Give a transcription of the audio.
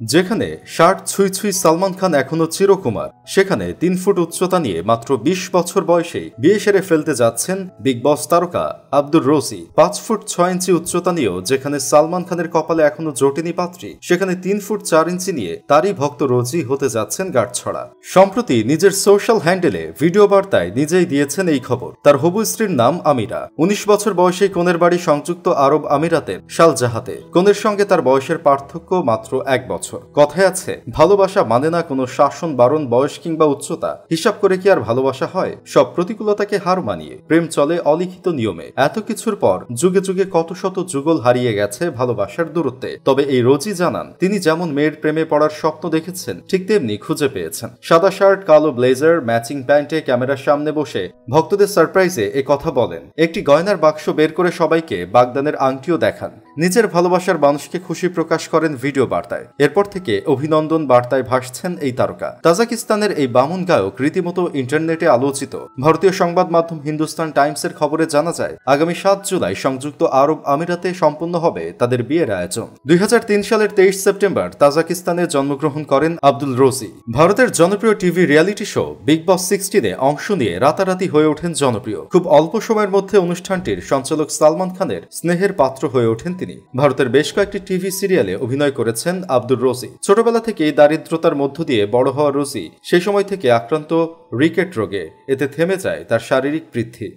যেখানে ৬০ ছুঁই ছুঁই সালমান খান এখনো চিরকুমার, সেখানে ৩ ফুট উচ্চতা নিয়ে মাত্র ২০ বছর বয়সেই বিয়ে সেরে ফেলতে যাচ্ছেন বিগ বস তারকা আব্দুর রোজি। ৫ ফুট ৬ ইঞ্চি উচ্চতা নিয়েও যেখানে সালমান খানের কপালে এখনো জোটেনি পাত্রী, সেখানে ৩ ফুট ৪ ইঞ্চি নিয়ে তারই ভক্ত রোজি হতে যাচ্ছেন গাঁটছড়া। সম্প্রতি নিজের সোশ্যাল হ্যান্ডেলে ভিডিও বার্তায় নিজেই দিয়েছেন এই খবর। তার হবু স্ত্রীর নাম আমিরা। ১৯ বছর বয়সে কনের বাড়ি সংযুক্ত আরব আমিরাতের শারজাহাতে। কনের সঙ্গে তার বয়সের পার্থক্য মাত্র ১ বছর। কথায় আছে, ভালোবাসা মানে না কোনো শাসন বারণ, বয়স কিংবা উচ্চতা। হিসাব করে কি আর ভালোবাসা হয়? সব প্রতিকূলতাকে হার মানিয়ে প্রেম চলে অলিখিত নিয়মে। এত কিছুর পর যুগে যুগে কত শত যুগল হারিয়ে গেছে ভালোবাসার দূরত্বে। তবে এই রোজি জানান, তিনি যেমন মেয়ের প্রেমে পড়ার স্বপ্ন দেখেছেন, ঠিক তেমনি খুঁজে পেয়েছেন। সাদা শার্ট, কালো ব্লেজার, ম্যাচিং প্যান্টে ক্যামেরার সামনে বসে ভক্তদের সারপ্রাইজে এ কথা বলেন। একটি গয়নার বাক্স বের করে সবাইকে বাগদানের আংটিও দেখান। নিজের ভালোবাসার মানুষকে খুশি প্রকাশ করেন ভিডিও বার্তায়। এরপর থেকে অভিনন্দন বার্তায় ভাসছেন এই তারকা। তাজিকিস্তানের এই বামুন গায়ক রীতিমতো ইন্টারনেটে আলোচিত। ভারতীয় সংবাদ মাধ্যম হিন্দুস্তান টাইমসের খবরে জানা যায়, আগামী ৭ জুলাই সংযুক্ত আরব আমিরাতে সম্পন্ন হবে তাদের বিয়ের আয়োজন। ২০০৩ সালের ২৩ সেপ্টেম্বর তাজিকিস্তানে জন্মগ্রহণ করেন আব্দুল রোজি। ভারতের জনপ্রিয় টিভি রিয়ালিটি শো বিগ বস 16-এ অংশ নিয়ে রাতারাতি হয়ে ওঠেন জনপ্রিয়। খুব অল্প সময়ের মধ্যে অনুষ্ঠানটির সঞ্চালক সালমান খানের স্নেহের পাত্র হয়ে ওঠেন তিনি। ভারতের বেশ কয়েকটি টিভি সিরিয়ালে অভিনয় করেছেন আব্দুর রোজি। ছোটবেলা থেকেই দারিদ্রতার মধ্য দিয়ে বড় হওয়া রোজি সেই সময় থেকে আক্রান্ত রিকেট রোগে। এতে থেমে যায় তার শারীরিক বৃদ্ধি।